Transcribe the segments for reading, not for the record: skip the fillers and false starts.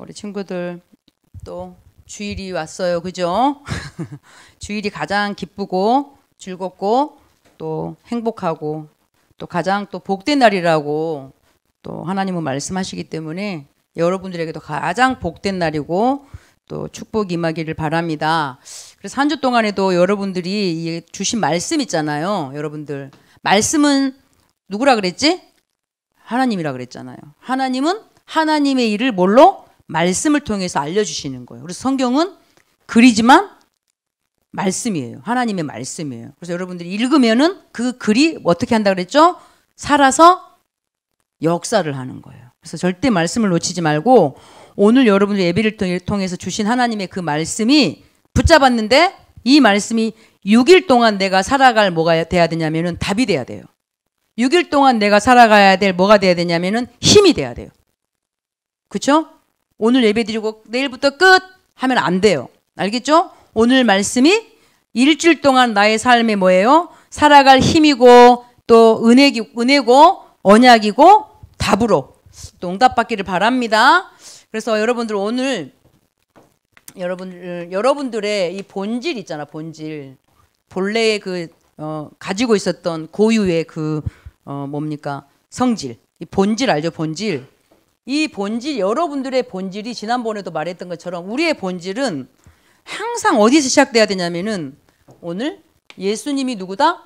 우리 친구들 또 주일이 왔어요. 그죠? 주일이 가장 기쁘고 즐겁고 또 행복하고 또 가장 또 복된 날이라고 또 하나님은 말씀하시기 때문에 여러분들에게도 가장 복된 날이고 또 축복이 임하기를 바랍니다. 그래서 한 주 동안에도 여러분들이 주신 말씀 있잖아요. 여러분들 말씀은 누구라 그랬지? 하나님이라 그랬잖아요. 하나님은 하나님의 일을 뭘로? 말씀을 통해서 알려주시는 거예요. 그래서 성경은 글이지만 말씀이에요. 하나님의 말씀이에요. 그래서 여러분들이 읽으면은 그 글이 어떻게 한다 그랬죠? 살아서 역사를 하는 거예요. 그래서 절대 말씀을 놓치지 말고 오늘 여러분들 예배를 통해서 주신 하나님의 그 말씀이 붙잡았는데 이 말씀이 6일 동안 내가 살아갈 뭐가 돼야 되냐면은 답이 돼야 돼요. 6일 동안 내가 살아가야 될 뭐가 돼야 되냐면은 힘이 돼야 돼요. 그렇죠? 오늘 예배 드리고 내일부터 끝 하면 안 돼요. 알겠죠? 오늘 말씀이 일주일 동안 나의 삶에 뭐예요? 살아갈 힘이고 또 은혜고 언약이고 답으로 또 응답받기를 바랍니다. 그래서 여러분들 오늘 여러분들의 이 본질 있잖아. 본질. 본래의 그 가지고 있었던 고유의 그 뭡니까? 성질. 이 본질 알죠? 본질. 이 본질, 여러분들의 본질이 지난번에도 말했던 것처럼 우리의 본질은 항상 어디서 시작돼야 되냐면은 오늘 예수님이 누구다?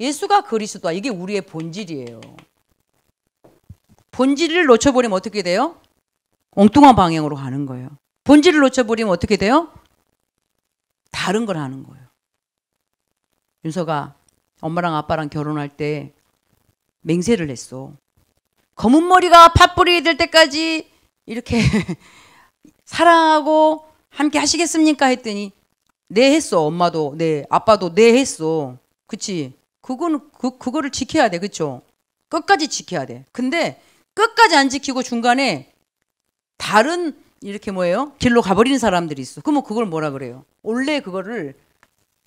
예수가 그리스도다. 이게 우리의 본질이에요. 본질을 놓쳐버리면 어떻게 돼요? 엉뚱한 방향으로 가는 거예요. 본질을 놓쳐버리면 어떻게 돼요? 다른 걸 하는 거예요. 윤서가 엄마랑 아빠랑 결혼할 때 맹세를 했어. 검은 머리가 팥뿌리 될 때까지 이렇게 사랑하고 함께 하시겠습니까? 했더니 네 했어. 엄마도 네, 아빠도 네 했어. 그치? 그거를 지켜야 돼. 그쵸? 끝까지 지켜야 돼. 근데 끝까지 안 지키고 중간에 다른 이렇게 뭐예요? 길로 가버리는 사람들이 있어. 그러면 그걸 뭐라 그래요? 원래 그거를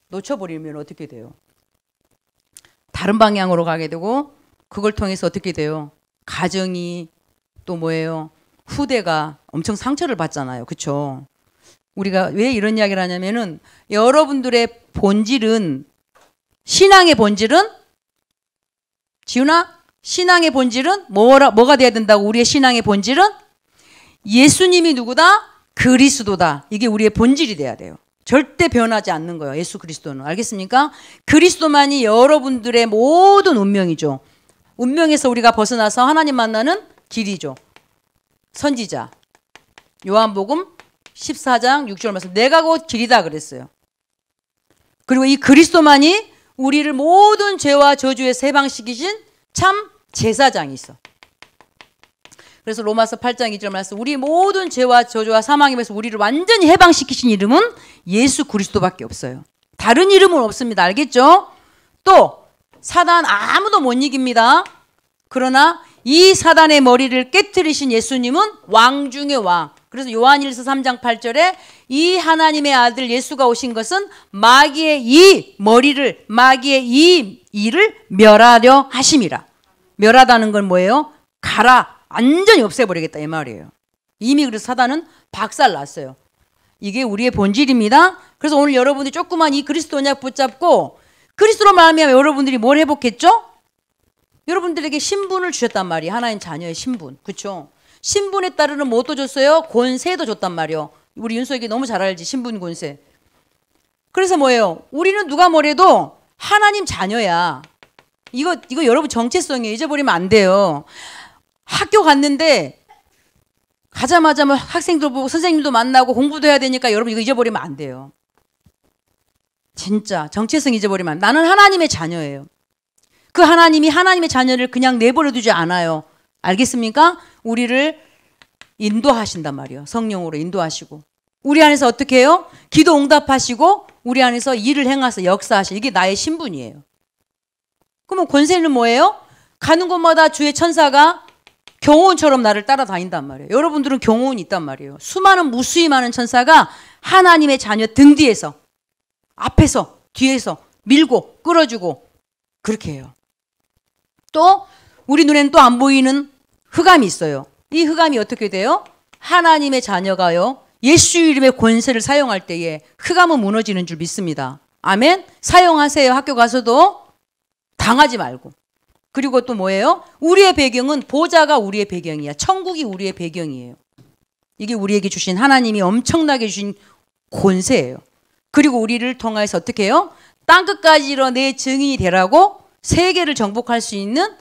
놓쳐버리면 어떻게 돼요? 다른 방향으로 가게 되고 그걸 통해서 어떻게 돼요? 가정이 또 뭐예요? 후대가 엄청 상처를 받잖아요. 그렇죠? 우리가 왜 이런 이야기를 하냐면은 여러분들의 본질은 신앙의 본질은 지훈아 신앙의 본질은 뭐가 돼야 된다고? 우리의 신앙의 본질은 예수님이 누구다? 그리스도다. 이게 우리의 본질이 돼야 돼요. 절대 변하지 않는 거예요. 예수 그리스도는. 알겠습니까? 그리스도만이 여러분들의 모든 운명이죠. 운명에서 우리가 벗어나서 하나님 만나는 길이죠. 선지자 요한복음 14장 6절 말씀 내가 곧 길이다 그랬어요. 그리고 이 그리스도만이 우리를 모든 죄와 저주에서 해방시키신 참 제사장이 있어. 그래서 로마서 8장 2절 말씀 우리 모든 죄와 저주와 사망에서 우리를 완전히 해방시키신 이름은 예수 그리스도밖에 없어요. 다른 이름은 없습니다. 알겠죠? 또 사단 아무도 못 이깁니다. 그러나 이 사단의 머리를 깨뜨리신 예수님은 왕 중의 왕. 그래서 요한일서 3장 8절에 이 하나님의 아들 예수가 오신 것은 마귀의 이 머리를 마귀의 이 일을 멸하려 하심이라. 멸하다는 건 뭐예요? 가라. 완전히 없애버리겠다 이 말이에요. 이미 그래서 사단은 박살났어요. 이게 우리의 본질입니다. 그래서 오늘 여러분들이 조그만 이 그리스도 언약 붙잡고 그리스도로 말하면 여러분들이 뭘 회복했죠? 여러분들에게 신분을 주셨단 말이에요. 하나님 자녀의 신분. 그렇죠? 신분에 따르는 뭐도 줬어요? 권세도 줬단 말이에요. 우리 윤서에게 너무 잘 알지. 신분 권세. 그래서 뭐예요? 우리는 누가 뭐래도 하나님 자녀야. 이거 여러분 정체성이에요. 잊어버리면 안 돼요. 학교 갔는데 가자마자 뭐 학생들 보고 선생님도 만나고 공부도 해야 되니까 여러분 이거 잊어버리면 안 돼요. 진짜 정체성 잊어버리면 나는 하나님의 자녀예요. 그 하나님이 하나님의 자녀를 그냥 내버려 두지 않아요. 알겠습니까? 우리를 인도하신단 말이에요. 성령으로 인도하시고 우리 안에서 어떻게 해요? 기도 응답하시고 우리 안에서 일을 행하셔서 역사하시고 이게 나의 신분이에요. 그러면 권세는 뭐예요? 가는 곳마다 주의 천사가 경호원처럼 나를 따라다닌단 말이에요. 여러분들은 경호원이 있단 말이에요. 수많은 무수히 많은 천사가 하나님의 자녀 등 뒤에서 앞에서 뒤에서 밀고 끌어주고 그렇게 해요. 또 우리 눈에는 또 안 보이는 흑암이 있어요. 이 흑암이 어떻게 돼요? 하나님의 자녀가요, 예수 이름의 권세를 사용할 때에 흑암은 무너지는 줄 믿습니다. 아멘? 사용하세요. 학교 가서도 당하지 말고. 그리고 또 뭐예요? 우리의 배경은 보좌가 우리의 배경이야. 천국이 우리의 배경이에요. 이게 우리에게 주신 하나님이 엄청나게 주신 권세예요. 그리고 우리를 통해서 어떻게 해요? 땅끝까지로 내 증인이 되라고 세계를 정복할 수 있는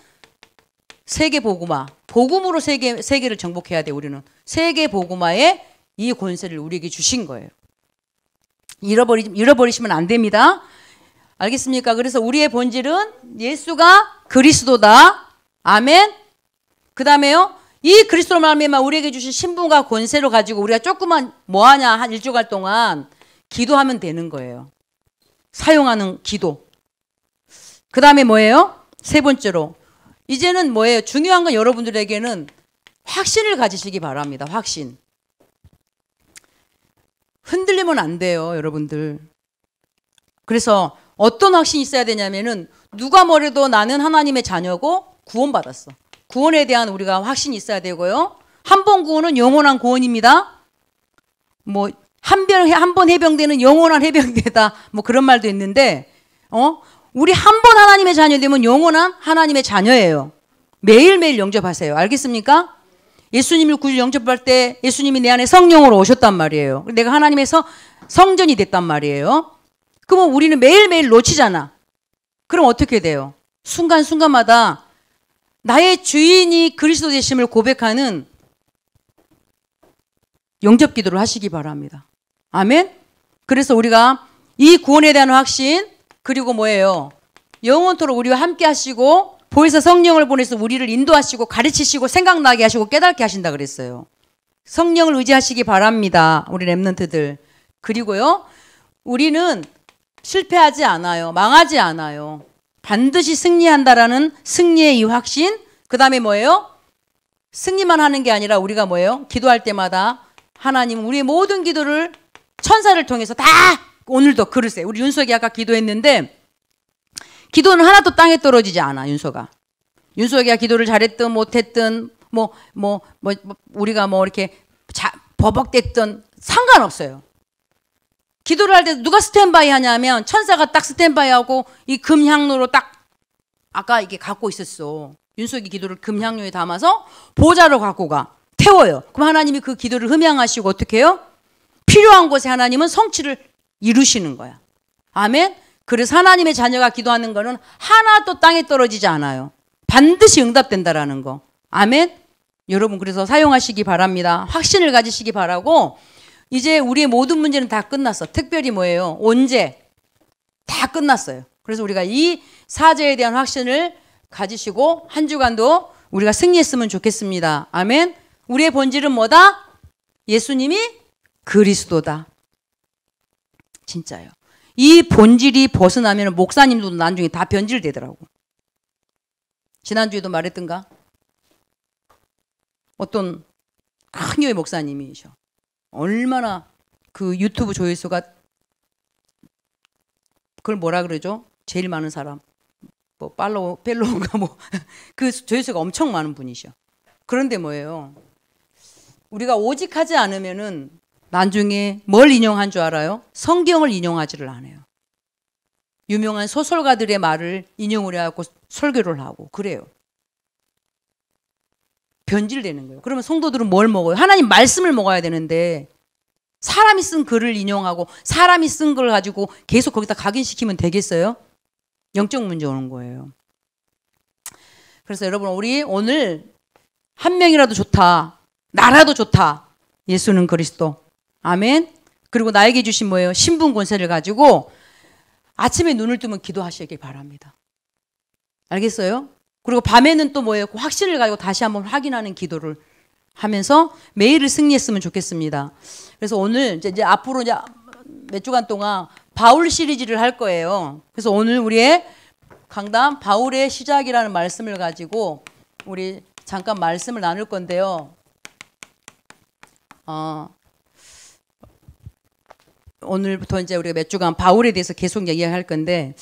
세계 복음화. 복음으로 세계를 정복해야 돼. 우리는 세계 복음화의 이 권세를 우리에게 주신 거예요. 잃어버리시면 안 됩니다. 알겠습니까? 그래서 우리의 본질은 예수가 그리스도다. 아멘. 그 다음에요, 이 그리스도로 말미암아 우리에게 주신 신분과 권세를 가지고 우리가 조금만 뭐하냐, 한 일주일 동안 기도하면 되는 거예요. 사용하는 기도. 그 다음에 뭐예요? 세 번째로, 이제는 뭐예요? 중요한 건 여러분들에게는 확신을 가지시기 바랍니다. 확신. 흔들리면 안 돼요, 여러분들. 그래서 어떤 확신이 있어야 되냐면은, 누가 뭐래도 나는 하나님의 자녀고 구원받았어. 구원에 대한 우리가 확신이 있어야 되고요. 한 번 구원은 영원한 구원입니다. 뭐 한 번 해병대는 영원한 해병대다. 뭐 그런 말도 있는데, 우리 한 번 하나님의 자녀 되면 영원한 하나님의 자녀예요. 매일매일 영접하세요. 알겠습니까? 예수님을 구주 영접할 때 예수님이 내 안에 성령으로 오셨단 말이에요. 내가 하나님의 성전이 됐단 말이에요. 그러면 우리는 매일매일 놓치잖아. 그럼 어떻게 돼요? 순간순간마다 나의 주인이 그리스도 되심을 고백하는 영접 기도를 하시기 바랍니다. 아멘? 그래서 우리가 이 구원에 대한 확신, 그리고 뭐예요? 영원토록 우리와 함께 하시고 보혜사 성령을 보내서 우리를 인도하시고 가르치시고 생각나게 하시고 깨닫게 하신다 그랬어요. 성령을 의지하시기 바랍니다. 우리 렘넌트들. 그리고요, 우리는 실패하지 않아요. 망하지 않아요. 반드시 승리한다라는 승리의 이 확신. 그 다음에 뭐예요? 승리만 하는 게 아니라 우리가 뭐예요? 기도할 때마다 하나님 우리의 모든 기도를 천사를 통해서 다, 오늘도 그러세요. 우리 윤석이 아까 기도했는데 기도는 하나도 땅에 떨어지지 않아. 윤석이가 기도를 잘했든 못했든 우리가 뭐 이렇게 버벅댔든 상관없어요. 기도를 할 때 누가 스탠바이 하냐면 천사가 딱 스탠바이 하고 이 금향로로 딱 아까 이게 갖고 있었어. 윤석이 기도를 금향로에 담아서 보좌로 갖고 가. 태워요. 그럼 하나님이 그 기도를 흠양하시고 어떻게 해요? 필요한 곳에 하나님은 성취를 이루시는 거야. 아멘? 그래서 하나님의 자녀가 기도하는 거는 하나도 땅에 떨어지지 않아요. 반드시 응답된다라는 거. 아멘? 여러분 그래서 사용하시기 바랍니다. 확신을 가지시기 바라고, 이제 우리의 모든 문제는 다 끝났어. 특별히 뭐예요? 언제? 다 끝났어요. 그래서 우리가 이 사제에 대한 확신을 가지시고 한 주간도 우리가 승리했으면 좋겠습니다. 아멘? 우리의 본질은 뭐다? 예수님이 그리스도다. 진짜요. 이 본질이 벗어나면 목사님도 나중에 다 변질되더라고. 지난주에도 말했던가? 어떤 큰 교회 목사님이셔. 얼마나 그 유튜브 조회수가, 그걸 뭐라 그러죠? 제일 많은 사람. 뭐 팔로우가 그 조회수가 엄청 많은 분이셔. 그런데 뭐예요? 우리가 오직 하지 않으면은 나중에 뭘 인용한 줄 알아요? 성경을 인용하지를 않아요. 유명한 소설가들의 말을 인용을 해갖고 설교를 하고 그래요. 변질되는 거예요. 그러면 성도들은 뭘 먹어요? 하나님 말씀을 먹어야 되는데 사람이 쓴 글을 인용하고 사람이 쓴 걸 가지고 계속 거기다 각인시키면 되겠어요? 영적 문제 오는 거예요. 그래서 여러분 우리 오늘 한 명이라도 좋다. 나라도 좋다. 예수는 그리스도. 아멘. 그리고 나에게 주신 뭐예요? 신분 권세를 가지고 아침에 눈을 뜨면 기도하시길 바랍니다. 알겠어요? 그리고 밤에는 또 뭐예요? 확신을 가지고 다시 한번 확인하는 기도를 하면서 매일을 승리했으면 좋겠습니다. 그래서 오늘 이제 앞으로 이제 몇 주간 동안 바울 시리즈를 할 거예요. 그래서 오늘 우리의 강단 바울의 시작이라는 말씀을 가지고 우리 잠깐 말씀을 나눌 건데요. 오늘부터 이제 우리가 몇 주간 바울에 대해서 계속 얘기할 건데,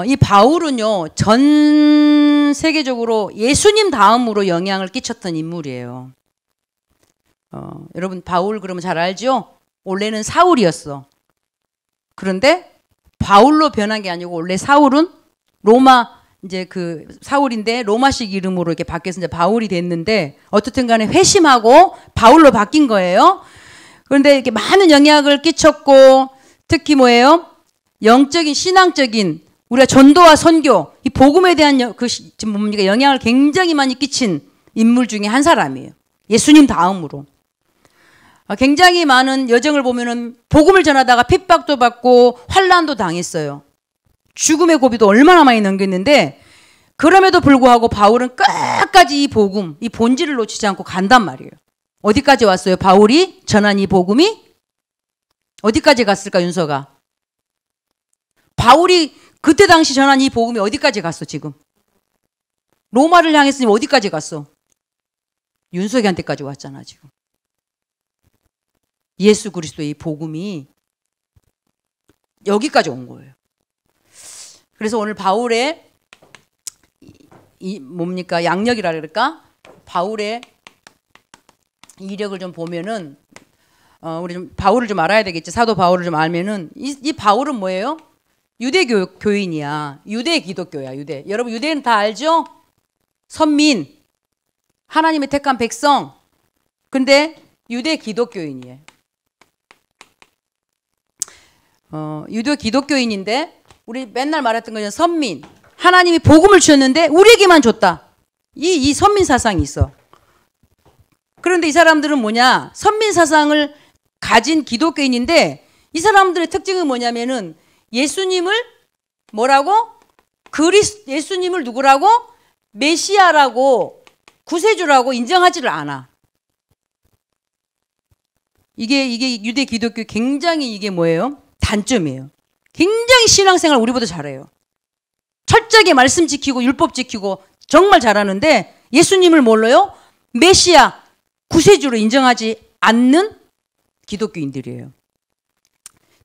이 바울은요, 전 세계적으로 예수님 다음으로 영향을 끼쳤던 인물이에요. 여러분 바울 그러면 잘 알죠? 원래는 사울이었어. 그런데 바울로 변한 게 아니고 원래 사울은 로마 이제 그 사울인데 로마식 이름으로 이렇게 바뀌어서 이제 바울이 됐는데 어떻든 간에 회심하고 바울로 바뀐 거예요. 그런데 이렇게 많은 영향을 끼쳤고 특히 뭐예요? 영적인 신앙적인 우리가 전도와 선교 이 복음에 대한 지금 뭡니까 영향을 굉장히 많이 끼친 인물 중에 한 사람이에요. 예수님 다음으로. 굉장히 많은 여정을 보면은 복음을 전하다가 핍박도 받고 환난도 당했어요. 죽음의 고비도 얼마나 많이 넘겼는데 그럼에도 불구하고 바울은 끝까지 이 복음, 이 본질을 놓치지 않고 간단 말이에요. 어디까지 왔어요? 바울이 전한 이 복음이 어디까지 갔을까 윤서가? 바울이 그때 당시 전한 이 복음이 어디까지 갔어 지금? 로마를 향했으니 어디까지 갔어? 윤석이한테까지 왔잖아 지금. 예수 그리스도의 이 복음이 여기까지 온 거예요. 그래서 오늘 바울의 이 뭡니까 양력이라 그럴까? 바울의 이력을 좀 보면은 우리 좀 바울을 좀 알아야 되겠지. 사도 바울을 좀 알면은 이 바울은 뭐예요? 유대 교인이야. 유대 기독교야. 유대. 여러분 유대는 다 알죠? 선민, 하나님의 택한 백성. 근데 유대 기독교인이에요. 유대 기독교인인데 우리 맨날 말했던 거죠. 선민. 하나님이 복음을 주셨는데 우리에게만 줬다. 이 선민 사상이 있어. 그런데 이 사람들은 뭐냐? 선민 사상을 가진 기독교인인데 이 사람들의 특징은 뭐냐면은 예수님을 뭐라고? 예수님을 누구라고? 메시아라고 구세주라고 인정하지를 않아. 이게 유대 기독교 굉장히 이게 뭐예요? 단점이에요. 굉장히 신앙생활 우리보다 잘해요. 철저하게 말씀 지키고 율법 지키고 정말 잘하는데 예수님을 뭘로요? 메시아, 구세주로 인정하지 않는 기독교인들이에요.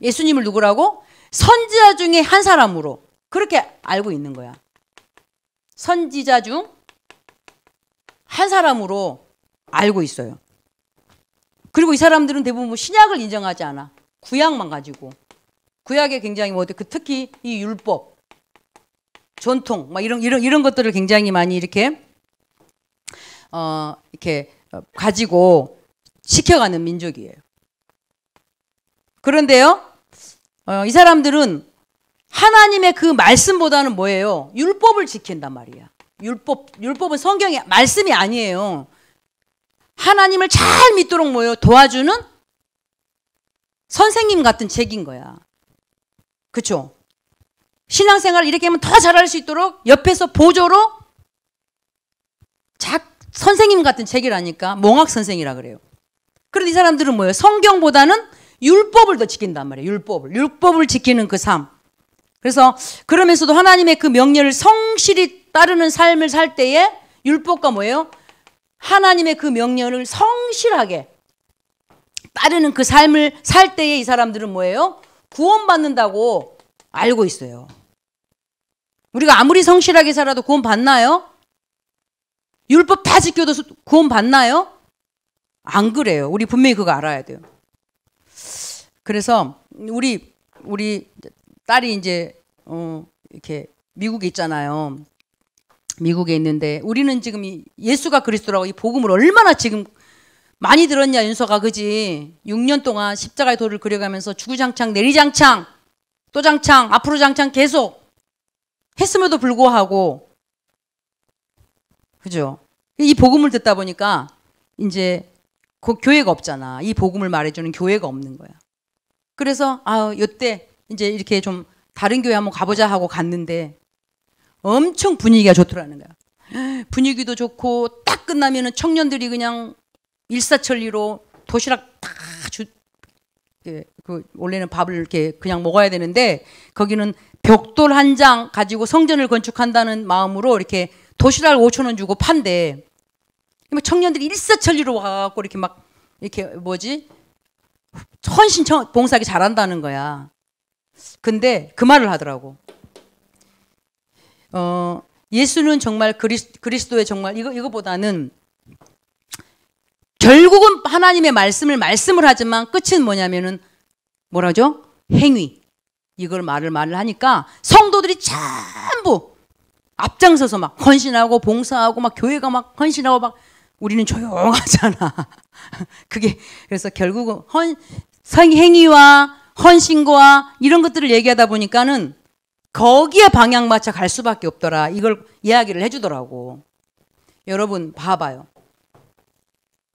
예수님을 누구라고? 선지자 중에 한 사람으로 그렇게 알고 있는 거야. 선지자 중 한 사람으로 알고 있어요. 그리고 이 사람들은 대부분 신약을 인정하지 않아. 구약만 가지고. 구약에 굉장히 특히 이 율법, 전통, 막 이런 것들을 굉장히 많이 이렇게 가지고 지켜가는 민족이에요. 그런데요, 이 사람들은 하나님의 그 말씀보다는 뭐예요? 율법을 지킨단 말이야. 율법은 성경의 말씀이 아니에요. 하나님을 잘 믿도록 뭐예요? 도와주는 선생님 같은 책인 거야. 그렇죠? 신앙생활을 이렇게 하면 더 잘할 수 있도록 옆에서 보조로 선생님 같은 책이라니까 몽학 선생이라 그래요. 그런데 이 사람들은 뭐예요? 성경보다는 율법을 더 지킨단 말이에요. 율법을 지키는 그 삶. 그래서 그러면서도 하나님의 그 명령을 성실히 따르는 삶을 살 때에 율법과 뭐예요? 하나님의 그 명령을 성실하게 따르는 그 삶을 살 때에 이 사람들은 뭐예요? 구원받는다고 알고 있어요. 우리가 아무리 성실하게 살아도 구원 받나요? 율법 다 지켜도 구원 받나요? 안 그래요. 우리 분명히 그거 알아야 돼요. 그래서 우리 딸이 이제 이렇게 미국에 있잖아요. 미국에 있는데 우리는 지금 예수가 그리스도라고 이 복음을 얼마나 지금 많이 들었냐 윤서가 그지? 6년 동안 십자가의 도를 그려가면서 주구장창 내리장창 또 장창 앞으로 장창 계속 했음에도 불구하고 그죠? 이 복음을 듣다 보니까 이제 그 교회가 없잖아. 이 복음을 말해주는 교회가 없는 거야. 그래서 이때 이제 이렇게 좀 다른 교회 한번 가보자 하고 갔는데 엄청 분위기가 좋더라는 거야. 분위기도 좋고 딱 끝나면은 청년들이 그냥 일사천리로 도시락 다 원래는 밥을 이렇게 그냥 먹어야 되는데 거기는 벽돌 한 장 가지고 성전을 건축한다는 마음으로 이렇게 도시락을 5,000원 주고 판대. 청년들이 일사천리로 와갖고 이렇게 막 이렇게 헌신 봉사하기 잘한다는 거야. 근데 그 말을 하더라고. 예수는 정말 그리스도의 정말 이거보다는 결국은 하나님의 말씀을 하지만 끝은 뭐냐면은 뭐라죠? 행위. 이걸 말을 하니까 성도들이 전부 앞장서서 막 헌신하고 봉사하고 막 교회가 막 헌신하고 막 우리는 조용하잖아. 그게 그래서 결국은 행위와 헌신과 이런 것들을 얘기하다 보니까는 거기에 방향 맞춰 갈 수밖에 없더라. 이걸 이야기를 해주더라고. 여러분 봐봐요.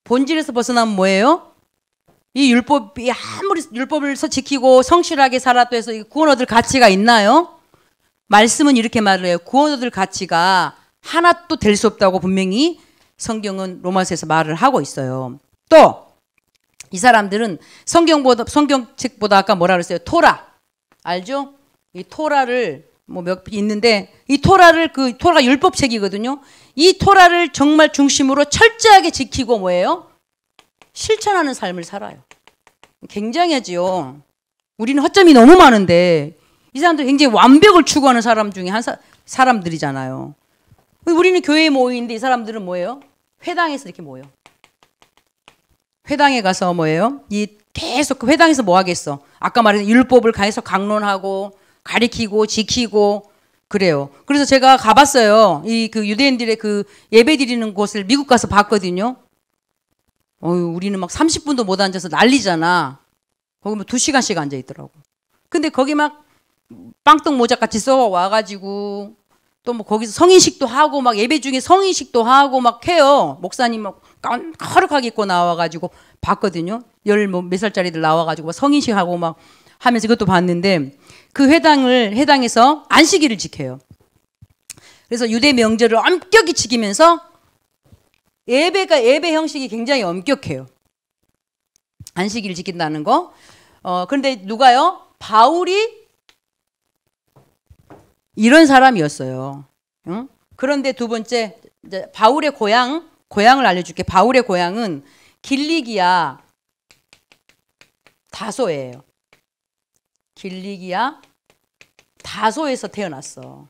본질에서 벗어나면 뭐예요? 이 율법이 아무리 율법을 지키고 성실하게 살아도 해서 구원 얻을 가치가 있나요? 말씀은 이렇게 말을 해요. 구원 얻을 가치가 하나도 될 수 없다고 분명히 성경은 로마서에서 말을 하고 있어요. 또 이 사람들은 성경책보다 아까 뭐라 그랬어요? 토라. 알죠? 이 토라를 뭐 몇 있는데 이 토라를 토라가 율법책이거든요. 이 토라를 정말 중심으로 철저하게 지키고 뭐예요? 실천하는 삶을 살아요. 굉장하지요. 우리는 허점이 너무 많은데 이 사람들 굉장히 완벽을 추구하는 사람 중에 사람들이잖아요. 우리는 교회에 모이는데 이 사람들은 뭐예요? 회당에서 이렇게 모여. 회당에 가서 뭐예요? 계속 그 회당에서 뭐 하겠어? 아까 말한 율법을 계속 강론하고 가리키고 지키고 그래요. 그래서 제가 가봤어요. 그 유대인들의 그 예배 드리는 곳을 미국 가서 봤거든요. 우리는 막 30분도 못 앉아서 난리잖아. 거기 뭐 2시간씩 앉아 있더라고. 근데 거기 막 빵떡 모자 같이 써 와가지고 또 뭐 거기서 성인식도 하고 막 예배 중에 성인식도 하고 막 해요. 목사님 막 거룩하게 입고 나와가지고 봤거든요. 몇 살짜리들 나와가지고 막 성인식 하고 막 하면서 그것도 봤는데 그 회당에서 안식일을 지켜요. 그래서 유대 명절을 엄격히 지키면서 예배 형식이 굉장히 엄격해요. 안식일을 지킨다는 거. 그런데 누가요? 바울이 이런 사람이었어요. 응? 그런데 두 번째, 이제 바울의 고향을 알려줄게. 바울의 고향은 길리기아 다소예요. 길리기아 다소에서 태어났어.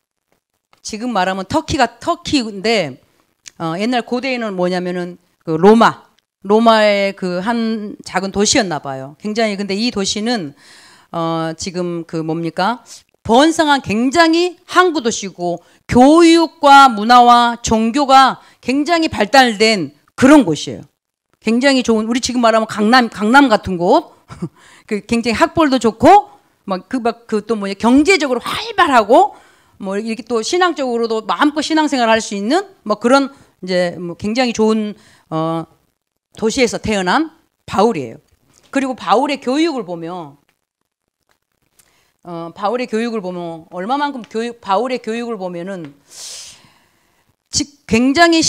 지금 말하면 터키인데 옛날 고대에는 뭐냐면은 그 로마의 그 한 작은 도시였나 봐요. 굉장히 근데 이 도시는 지금 그 뭡니까? 번성한 굉장히 항구 도시고 교육과 문화와 종교가 굉장히 발달된 그런 곳이에요. 굉장히 좋은 우리 지금 말하면 강남 같은 곳. 그 굉장히 학벌도 좋고 또 뭐냐 경제적으로 활발하고 뭐 이렇게 또 신앙적으로도 마음껏 신앙생활을 할 수 있는 뭐 그런 이제 뭐 굉장히 좋은 도시에서 태어난 바울이에요. 그리고 바울의 교육을 보면 얼마만큼 바울의 교육을 보면은 굉장히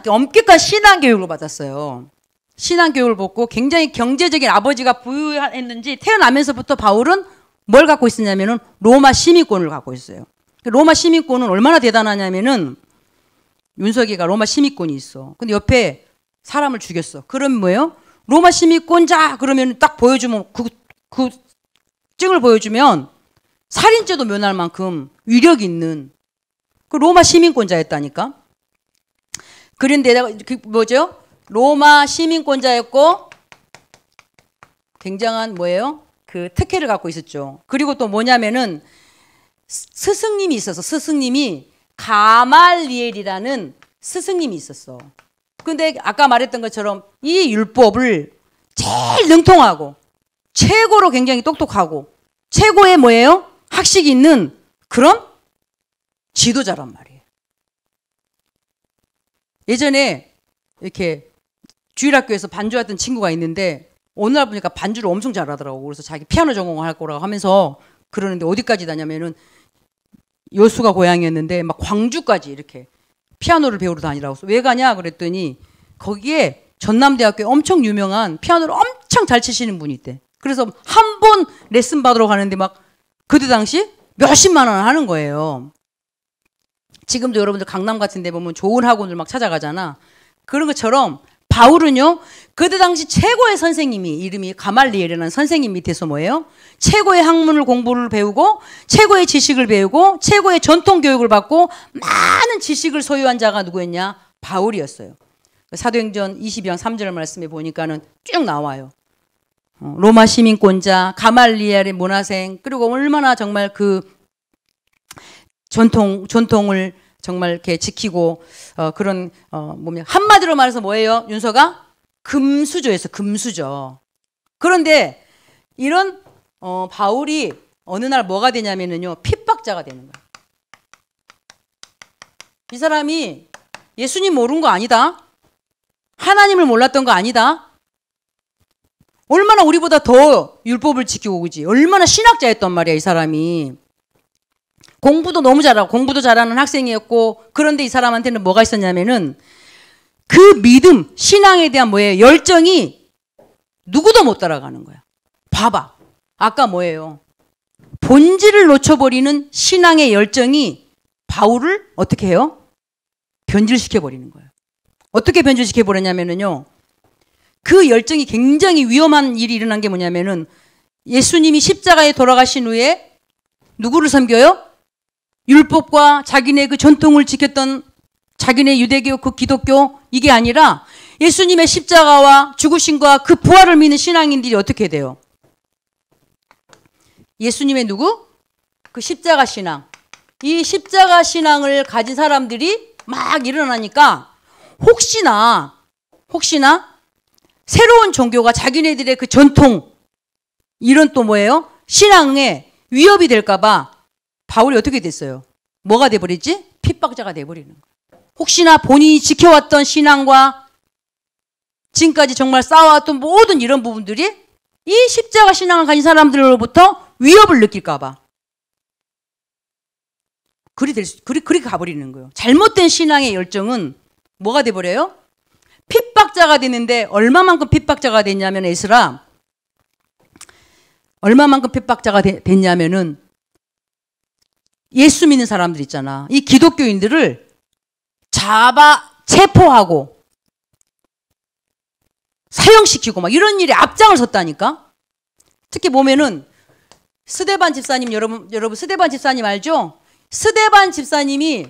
엄격한 신앙 교육을 받았어요. 신앙 교육을 받고 굉장히 경제적인 아버지가 부유했는지 태어나면서부터 바울은 뭘 갖고 있었냐면은 로마 시민권을 갖고 있어요. 로마 시민권은 얼마나 대단하냐면은 윤석이가 로마 시민권이 있어. 근데 옆에 사람을 죽였어. 그러면 뭐예요? 로마 시민권자 그러면 딱 보여주면 그 증을 보여주면 살인죄도 면할 만큼 위력 있는 그 로마 시민권자였다니까. 그런데 내가 뭐죠? 로마 시민권자였고 굉장한 뭐예요? 그 특혜를 갖고 있었죠. 그리고 또 뭐냐면은 스승님이 있어서 스승님이 가말리엘이라는 스승님이 있었어. 근데 아까 말했던 것처럼 이 율법을 제일 능통하고 최고로 굉장히 똑똑하고 최고의 뭐예요? 학식이 있는 그런 지도자란 말이에요. 예전에 이렇게 주일학교에서 반주했던 친구가 있는데 어느 날 보니까 반주를 엄청 잘하더라고. 그래서 자기 피아노 전공을 할 거라고 하면서 그러는데 어디까지 다냐면은 여수가 고향이었는데 막 광주까지 이렇게 피아노를 배우러 다니라고 해서 왜 가냐 그랬더니 거기에 전남대학교에 엄청 유명한 피아노를 엄청 잘 치시는 분이 있대. 그래서 한 번 레슨 받으러 가는데 막 그때 당시 몇십만 원 하는 거예요. 지금도 여러분들 강남 같은 데 보면 좋은 학원을 막 찾아가잖아. 그런 것처럼 바울은요. 그때 당시 최고의 선생님이 이름이 가말리엘이라는 선생님 밑에서 뭐예요? 최고의 학문을 공부를 배우고 최고의 지식을 배우고 최고의 전통 교육을 받고 많은 지식을 소유한 자가 누구였냐? 바울이었어요. 사도행전 22장 3절 말씀에 보니까는 쭉 나와요. 로마 시민권자, 가말리엘의 문화생, 그리고 얼마나 정말 그 전통을 정말 이렇게 지키고 그런 뭐냐 한마디로 말해서 뭐예요? 윤서가 금수저였어. 금수저. 그런데 이런 바울이 어느 날 뭐가 되냐면은요, 핍박자가 되는 거예요. 이 사람이 예수님 모르는 거 아니다. 하나님을 몰랐던 거 아니다. 얼마나 우리보다 더 율법을 지키고 그지. 얼마나 신학자였단 말이야, 이 사람이. 공부도 너무 잘하고 공부도 잘하는 학생이었고, 그런데 이 사람한테는 뭐가 있었냐면은 그 믿음, 신앙에 대한 뭐예요? 열정이 누구도 못 따라가는 거야. 봐봐. 아까 뭐예요? 본질을 놓쳐버리는 신앙의 열정이 바울을 어떻게 해요? 변질시켜버리는 거예요. 어떻게 변질시켜버렸냐면요, 그 열정이 굉장히 위험한 일이 일어난 게 뭐냐면은 예수님이 십자가에 돌아가신 후에 누구를 섬겨요? 율법과 자기네 그 전통을 지켰던 자기네 유대교 그 기독교, 이게 아니라 예수님의 십자가와 죽으심과 그 부활을 믿는 신앙인들이 어떻게 돼요? 예수님의 누구? 그 십자가 신앙. 이 십자가 신앙을 가진 사람들이 막 일어나니까 혹시나 새로운 종교가 자기네들의 그 전통, 이런 또 뭐예요? 신앙에 위협이 될까봐 바울이 어떻게 됐어요? 뭐가 돼버리지? 핍박자가 돼버리는 거예요. 혹시나 본인이 지켜왔던 신앙과 지금까지 정말 쌓아왔던 모든 이런 부분들이 이 십자가 신앙을 가진 사람들로부터 위협을 느낄까봐 그리 가버리는 거예요. 잘못된 신앙의 열정은 뭐가 돼버려요? 핍박자가 되는데, 얼마만큼 핍박자가 됐냐면, 에스라 얼마만큼 핍박자가 됐냐면은 예수 믿는 사람들 있잖아, 이 기독교인들을 잡아 체포하고 사형시키고 막 이런 일에 앞장을 섰다니까. 특히 보면은 스데반 집사님, 여러분 스데반 집사님 알죠? 스데반 집사님이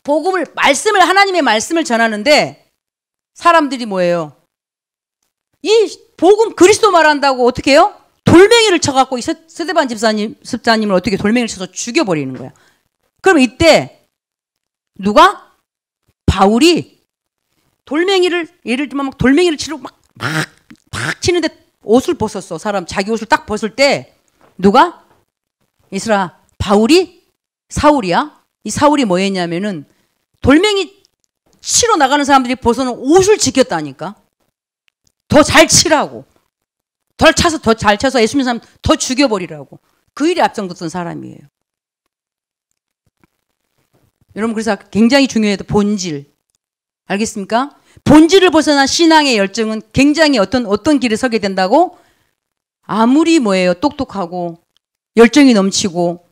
하나님의 말씀을 전하는데 사람들이 뭐예요? 이 복음 그리스도 말한다고 어떻게 해요? 돌멩이를 쳐갖고 이 스데반 집사님을 어떻게 돌멩이를 쳐서 죽여버리는 거야. 그럼 이때 누가? 바울이 돌멩이를, 예를 들면 막 돌멩이를 치려고 막 치는데 옷을 벗었어. 자기 옷을 딱 벗을 때 누가? 이스라 바울이 사울이야. 이 사울이 뭐 했냐면은 돌멩이 치러 나가는 사람들이 벗어놓은 옷을 지켰다니까. 더 잘 치라고. 더 잘 쳐서 예수 믿는 사람 더 죽여버리라고. 그 일에 앞장섰던 사람이에요. 여러분, 그래서 굉장히 중요해요. 본질. 알겠습니까? 본질을 벗어난 신앙의 열정은 굉장히 어떤 길에 서게 된다고? 아무리 뭐예요? 똑똑하고 열정이 넘치고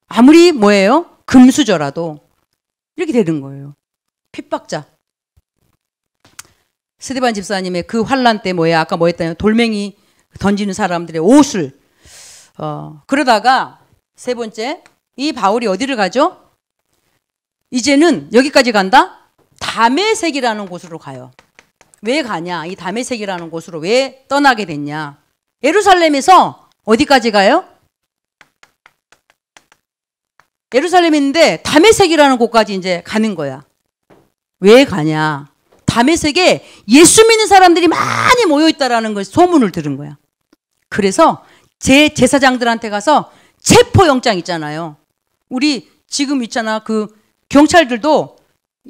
아무리 뭐예요? 금수저라도 이렇게 되는 거예요. 핍박자. 스데반 집사님의 그 환란 때 뭐예요? 아까 뭐 했다면 돌멩이 던지는 사람들의 옷을 그러다가 세 번째, 이 바울이 어디를 가죠? 이제는 여기까지 간다? 다메섹이라는 곳으로 가요. 왜 가냐? 이 다메섹이라는 곳으로 왜 떠나게 됐냐? 예루살렘에서 어디까지 가요? 예루살렘인데 다메섹이라는 곳까지 이제 가는 거야. 왜 가냐? 다메섹에 예수 믿는 사람들이 많이 모여 있다라는 걸 소문을 들은 거야. 그래서 제사장들한테 가서 체포영장 있잖아요. 우리 지금 있잖아. 그 경찰들도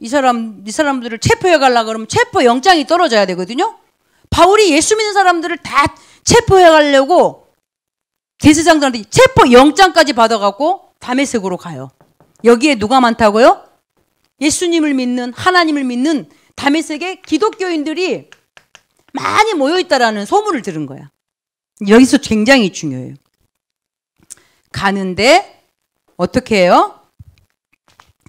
이 사람들을 체포해 가려고 그러면 체포영장이 떨어져야 되거든요. 바울이 예수 믿는 사람들을 다 체포해 가려고 제사장들한테 체포영장까지 받아갖고 다메섹으로 가요. 여기에 누가 많다고요? 예수님을 믿는, 하나님을 믿는 다메섹에 기독교인들이 많이 모여있다라는 소문을 들은 거야. 여기서 굉장히 중요해요. 가는데 어떻게 해요?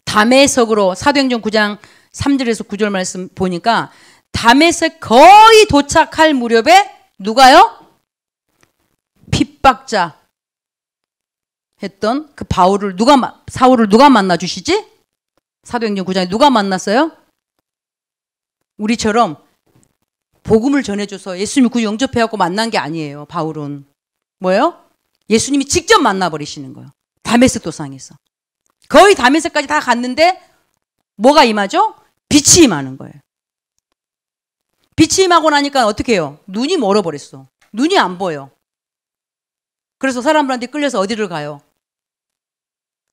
다메섹으로, 사도행전 9장 3절에서 9절 말씀 보니까 다메섹 거의 도착할 무렵에 누가요? 핍박자 했던 그 사울을 누가 만나 주시지? 사도행전 9장에 누가 만났어요? 우리처럼 복음을 전해줘서 예수님을 그 영접해갖고 만난 게 아니에요. 바울은 뭐예요? 예수님이 직접 만나버리시는 거예요. 다메섹 도상에서. 거의 다메섹까지 다 갔는데 뭐가 임하죠? 빛이 임하는 거예요. 빛이 임하고 나니까 어떻게 해요? 눈이 멀어버렸어. 눈이 안 보여. 그래서 사람들한테 끌려서 어디를 가요?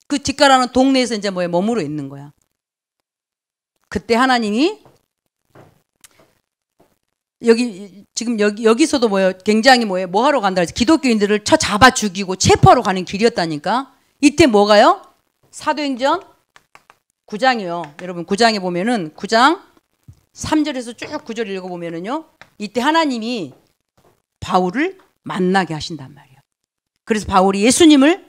그 뒷가라는 동네에서 이제 뭐에 머무르 있는 거야. 그때 하나님이 여기서도 뭐예요? 굉장히 뭐예요? 뭐 하러 간다 해서 기독교인들을 쳐 잡아 죽이고 체포하러 가는 길이었다니까. 이때 뭐가요? 사도행전 9장이요. 여러분 9장에 보면은 9장 3절에서 쭉 9절 읽어보면은요. 이때 하나님이 바울을 만나게 하신단 말이에요. 그래서 바울이 예수님을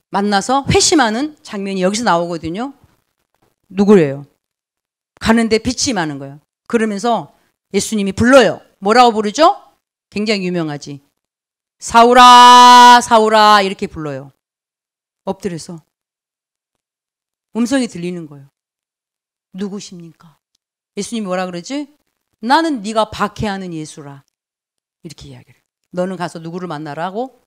만나서 회심하는 장면이 여기서 나오거든요. 누구래요? 가는데 빛이 임하는 거예요. 그러면서 예수님이 불러요. 뭐라고 부르죠? 굉장히 유명하지. 사울아, 사울아 이렇게 불러요. 엎드려서. 음성이 들리는 거예요. 누구십니까? 예수님이 뭐라 그러지? 나는 네가 박해하는 예수라. 이렇게 이야기를 해요. 너는 가서 누구를 만나라고?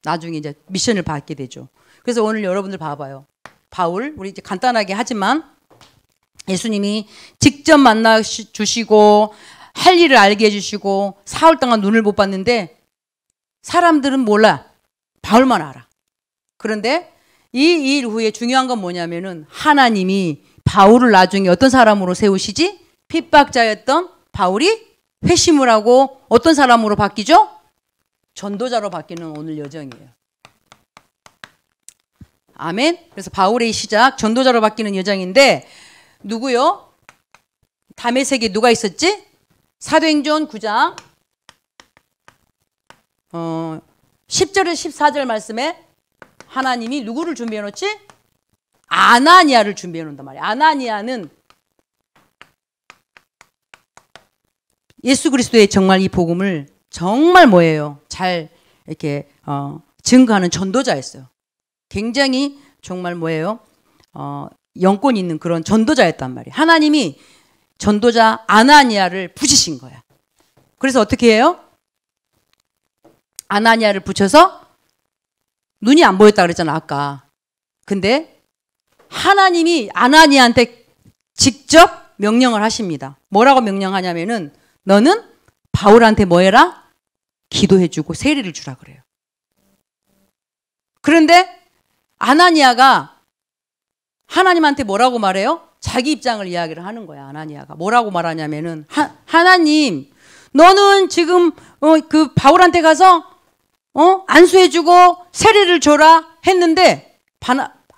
나중에 이제 미션을 받게 되죠. 그래서 오늘 여러분들 봐봐요. 바울, 우리 이제 간단하게 하지만 예수님이 직접 만나 주시고 할 일을 알게 해주시고 4월 동안 눈을 못 봤는데 사람들은 몰라. 바울만 알아. 그런데 이 일 후에 중요한 건 뭐냐면은 하나님이 바울을 나중에 어떤 사람으로 세우시지? 핍박자였던 바울이 회심을 하고 어떤 사람으로 바뀌죠? 전도자로 바뀌는 오늘 여정이에요. 아멘. 그래서 바울의 시작 전도자로 바뀌는 여정인데 누구요? 다메섹에 누가 있었지? 사도행전 9장 10절에서 14절 말씀에 하나님이 누구를 준비해 놓지? 아나니아를 준비해 놓는단 말이에요. 아나니아는 예수 그리스도의 정말 이 복음을 정말 뭐예요? 잘 이렇게 증거하는 전도자였어요. 굉장히 정말 뭐예요? 영권 있는 그런 전도자였단 말이에요. 하나님이 전도자 아나니아를 부시신 거야. 그래서 어떻게 해요? 아나니아를 붙여서 눈이 안 보였다 그랬잖아 아까. 근데 하나님이 아나니아한테 직접 명령을 하십니다. 뭐라고 명령하냐면은 너는 바울한테 뭐 해라? 기도해주고 세례를 주라 그래요. 그런데 아나니아가 하나님한테 뭐라고 말해요? 자기 입장을 이야기를 하는 거야. 아나니아가 뭐라고 말하냐면은 하나님 너는 지금 그 바울한테 가서 안수해주고 세례를 줘라 했는데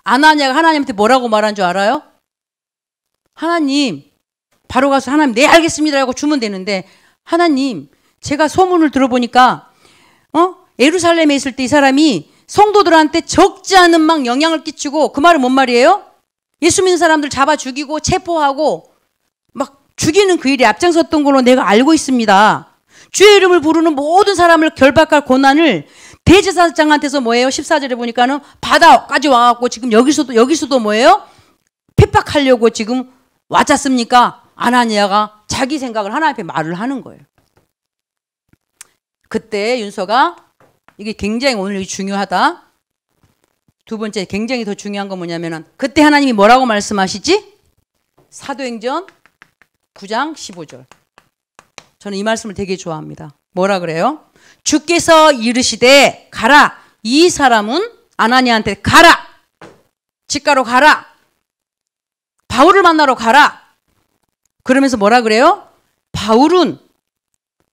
아나니아가 하나님한테 뭐라고 말한 줄 알아요? 하나님 바로 가서 하나님 네 알겠습니다 하고 주면 되는데 하나님 제가 소문을 들어보니까 예루살렘에 있을 때 이 사람이 성도들한테 적지 않은 막 영향을 끼치고 그 말은 뭔 말이에요? 예수 믿는 사람들 잡아 죽이고 체포하고 막 죽이는 그 일에 앞장섰던 걸로 내가 알고 있습니다. 주의 이름을 부르는 모든 사람을 결박할 고난을 대제사장한테서 뭐예요? 14절에 보니까는 바다까지 와갖고 지금 여기서도 뭐예요? 핍박하려고 지금 왔지 않습니까? 아나니아가 자기 생각을 하나님 앞에 말을 하는 거예요. 그때 윤서가 이게 굉장히 오늘 중요하다. 두 번째 굉장히 더 중요한 건 뭐냐면은 그때 하나님이 뭐라고 말씀하시지? 사도행전 9장 15절. 저는 이 말씀을 되게 좋아합니다. 뭐라 그래요? 주께서 이르시되 가라. 이 사람은 아나니아한테 가라. 직가로 가라. 바울을 만나러 가라. 그러면서 뭐라 그래요? 바울은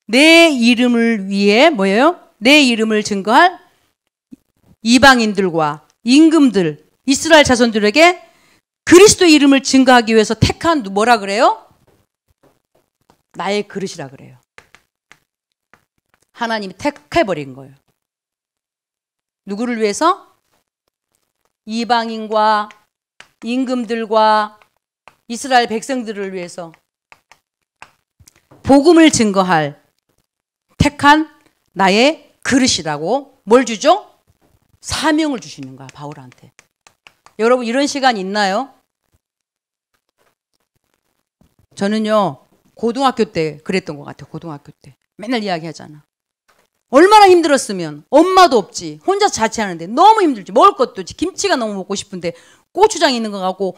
내 이름을 위해 뭐예요? 내 이름을 증거할 이방인들과 임금들, 이스라엘 자손들에게 그리스도의 이름을 증거하기 위해서 택한 뭐라 그래요? 나의 그릇이라 그래요. 하나님이 택해버린 거예요. 누구를 위해서? 이방인과 임금들과 이스라엘 백성들을 위해서 복음을 증거할 택한 나의 그릇이라고 뭘 주죠? 사명을 주시는 거야, 바울한테. 여러분 이런 시간 있나요? 저는요, 고등학교 때 그랬던 것 같아요. 고등학교 때. 맨날 이야기하잖아. 얼마나 힘들었으면 엄마도 없지. 혼자 자취하는데 너무 힘들지. 먹을 것도 없지. 김치가 너무 먹고 싶은데 고추장 있는 거 갖고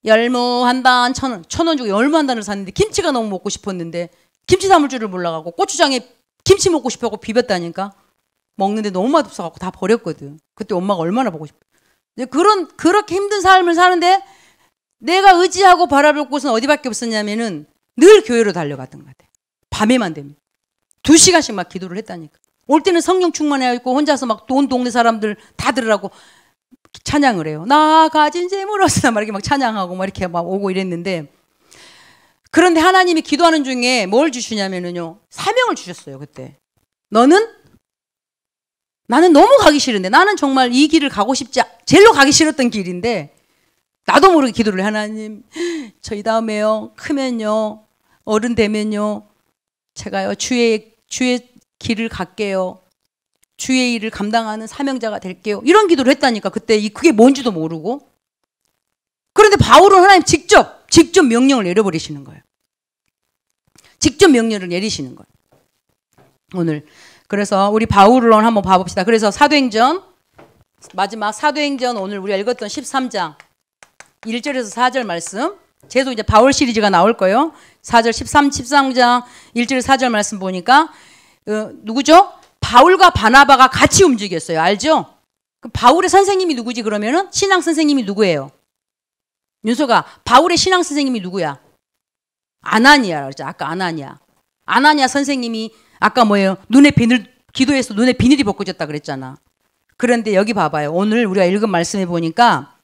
열무 한 단 1,000원. 1,000원 주고 열무 한 단을 샀는데 김치가 너무 먹고 싶었는데 김치 담을 줄을 몰라가고 고추장에 김치 먹고 싶어갖고 비볐다니까. 먹는데 너무 맛없어갖고 다 버렸거든. 그때 엄마가 얼마나 보고 싶어. 그렇게 힘든 삶을 사는데 내가 의지하고 바라볼 곳은 어디밖에 없었냐면은 늘 교회로 달려갔던 것 같아. 밤에만 되면 2시간씩 막 기도를 했다니까. 올 때는 성령 충만해 있고 혼자서 막 동네 사람들 다 들으라고 찬양을 해요. 나 가진 재물없어 막 이렇게 막 찬양하고 막 이렇게 막 오고 이랬는데, 그런데 하나님이 기도하는 중에 뭘 주시냐면은요, 사명을 주셨어요. 그때 나는 너무 가기 싫은데, 나는 정말 이 길을 가고 싶지, 제일로 가기 싫었던 길인데 나도 모르게 기도를 해. 하나님, 저희 다음에요 크면요, 어른 되면요, 제가요 주의 길을 갈게요. 주의 일을 감당하는 사명자가 될게요. 이런 기도를 했다니까. 그때 그게 뭔지도 모르고. 그런데 바울은 하나님 직접 명령을 내려버리시는 거예요. 직접 명령을 내리시는 거예요. 오늘 그래서 우리 바울을 한번 봐봅시다. 그래서 사도행전, 마지막 사도행전 오늘 우리가 읽었던 13장 1절에서 4절 말씀, 계속 이제 바울 시리즈가 나올 거예요. 4절 13장 1절 4절 말씀 보니까 누구죠? 바울과 바나바가 같이 움직였어요. 알죠? 그 바울의 선생님이 누구지? 그러면은 신앙 선생님이 누구예요? 윤서가, 바울의 신앙 선생님이 누구야? 아나니아라고 그랬죠. 아까 아나니아 선생님이 아까 뭐예요? 기도해서 눈에 비늘이 벗겨졌다 그랬잖아. 그런데 여기 봐봐요. 오늘 우리가 읽은 말씀에 보니까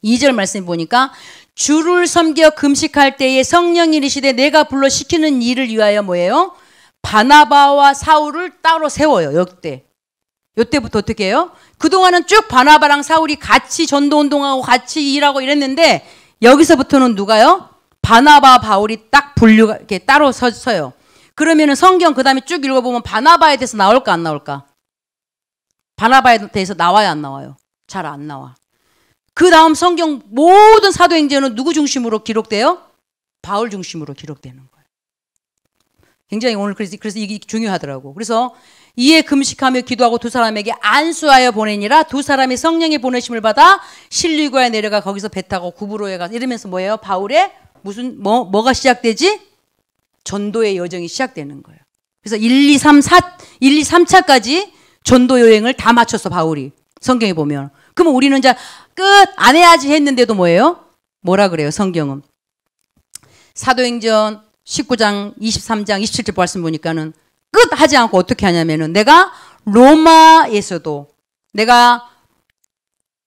2절 말씀에 보니까 주를 섬겨 금식할 때에 성령이 이르시되 내가 불러 시키는 일을 위하여 뭐예요? 바나바와 사울을 따로 세워요. 요때부터 어떻게 해요? 그동안은 쭉 바나바랑 사울이 같이 전도 운동하고 같이 일하고 이랬는데, 여기서부터는 누가요? 바나바, 바울이 딱 분류가 이렇게 따로 서요. 그러면은 성경 그 다음에 쭉 읽어보면 바나바에 대해서 나올까 안 나올까? 바나바에 대해서 나와요 안 나와요? 잘 안 나와. 그 다음 성경 모든 사도행전은 누구 중심으로 기록돼요? 바울 중심으로 기록되는 거예요. 굉장히 오늘 그래서 이게 중요하더라고. 그래서 이에 금식하며 기도하고 두 사람에게 안수하여 보내니라. 두 사람이 성령의 보내심을 받아 실리고에 내려가 거기서 배 타고 구브로에 가서, 이러면서 뭐예요? 바울의 뭐가 시작되지? 전도의 여정이 시작되는 거예요. 그래서 1, 2, 3차까지 전도 여행을 다 마쳤어, 바울이. 성경에 보면. 그러면 우리는 이제 끝 안 해야지 했는데도 뭐예요? 뭐라 그래요, 성경은? 사도행전 19장 23장 27절 말씀 보니까는 끝 하지 않고 어떻게 하냐면은 내가 로마에서도 내가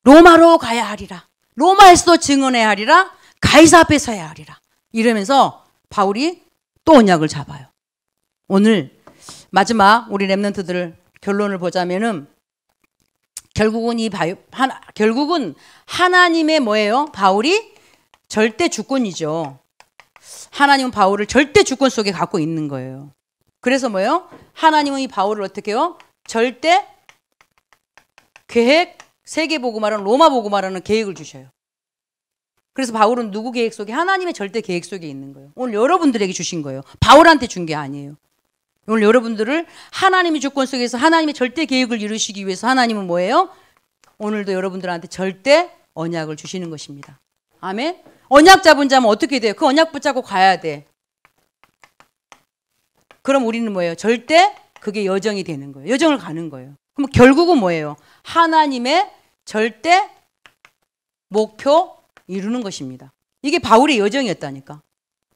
로마로 가야 하리라. 로마에서도 증언해야 하리라. 가이사 앞에 서야 하리라. 이러면서 바울이 또 언약을 잡아요. 오늘 마지막 우리 렘넌트들 결론을 보자면은 결국은 하나님의 뭐예요? 바울이 절대 주권이죠. 하나님은 바울을 절대 주권 속에 갖고 있는 거예요. 그래서 뭐예요? 하나님은 이 바울을 어떻게 해요? 절대 계획, 세계복음화라는 로마복음화라는 계획을 주셔요. 그래서 바울은 누구 계획 속에? 하나님의 절대 계획 속에 있는 거예요. 오늘 여러분들에게 주신 거예요. 바울한테 준 게 아니에요. 오늘 여러분들을 하나님의 주권 속에서 하나님의 절대 계획을 이루시기 위해서 하나님은 뭐예요? 오늘도 여러분들한테 절대 언약을 주시는 것입니다. 아멘. 언약 잡은 자면 어떻게 돼요? 그 언약 붙잡고 가야 돼. 그럼 우리는 뭐예요? 절대 그게 여정이 되는 거예요. 여정을 가는 거예요. 그럼 결국은 뭐예요? 하나님의 절대 목표 이루는 것입니다. 이게 바울의 여정이었다니까.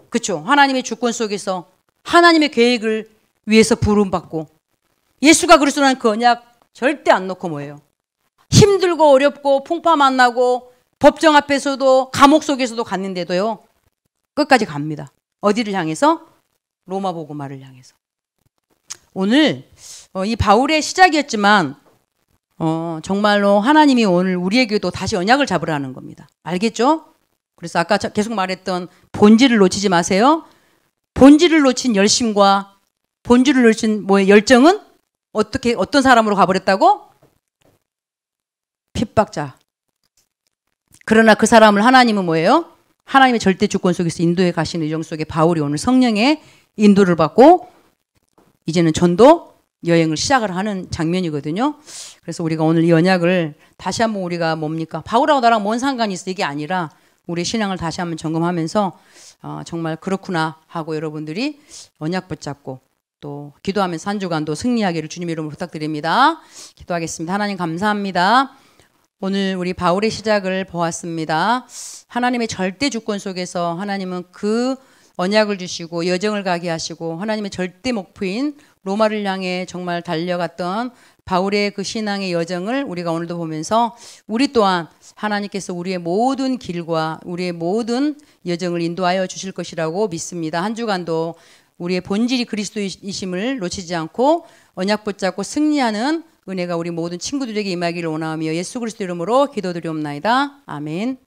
그렇죠? 하나님의 주권 속에서 하나님의 계획을 위해서 부름받고, 예수가 그리스도라는 그 언약 절대 안 놓고 뭐예요? 힘들고 어렵고 풍파 만나고 법정 앞에서도 감옥 속에서도 갔는데도요, 끝까지 갑니다. 어디를 향해서? 로마 복음화를 향해서. 오늘 이 바울의 시작이었지만 정말로 하나님이 오늘 우리에게도 다시 언약을 잡으라는 겁니다. 알겠죠? 그래서 아까 계속 말했던 본질을 놓치지 마세요. 본질을 놓친 열심과 본질을 놓친 열정은 어떤 사람으로 가버렸다고? 핍박자. 그러나 그 사람을 하나님은 뭐예요? 하나님의 절대 주권 속에서 인도해 가시는 여정 속에 바울이 오늘 성령의 인도를 받고 이제는 전도 여행을 시작을 하는 장면이거든요. 그래서 우리가 오늘 이 언약을 다시 한번 우리가 뭡니까? 바울하고 나랑 뭔 상관이 있어? 이게 아니라 우리의 신앙을 다시 한번 점검하면서 정말 그렇구나 하고 여러분들이 언약 붙잡고 또 기도하면서 한 주간도 승리하기를 주님 이름으로 부탁드립니다. 기도하겠습니다. 하나님 감사합니다. 오늘 우리 바울의 시작을 보았습니다. 하나님의 절대 주권 속에서 하나님은 그 언약을 주시고 여정을 가게 하시고 하나님의 절대 목표인 로마를 향해 정말 달려갔던 바울의 그 신앙의 여정을 우리가 오늘도 보면서 우리 또한 하나님께서 우리의 모든 길과 우리의 모든 여정을 인도하여 주실 것이라고 믿습니다. 한 주간도 우리의 본질이 그리스도이심을 놓치지 않고 언약 붙잡고 승리하는 은혜가 우리 모든 친구들에게 임하기를 원하며 예수 그리스도 이름으로 기도드리옵나이다. 아멘.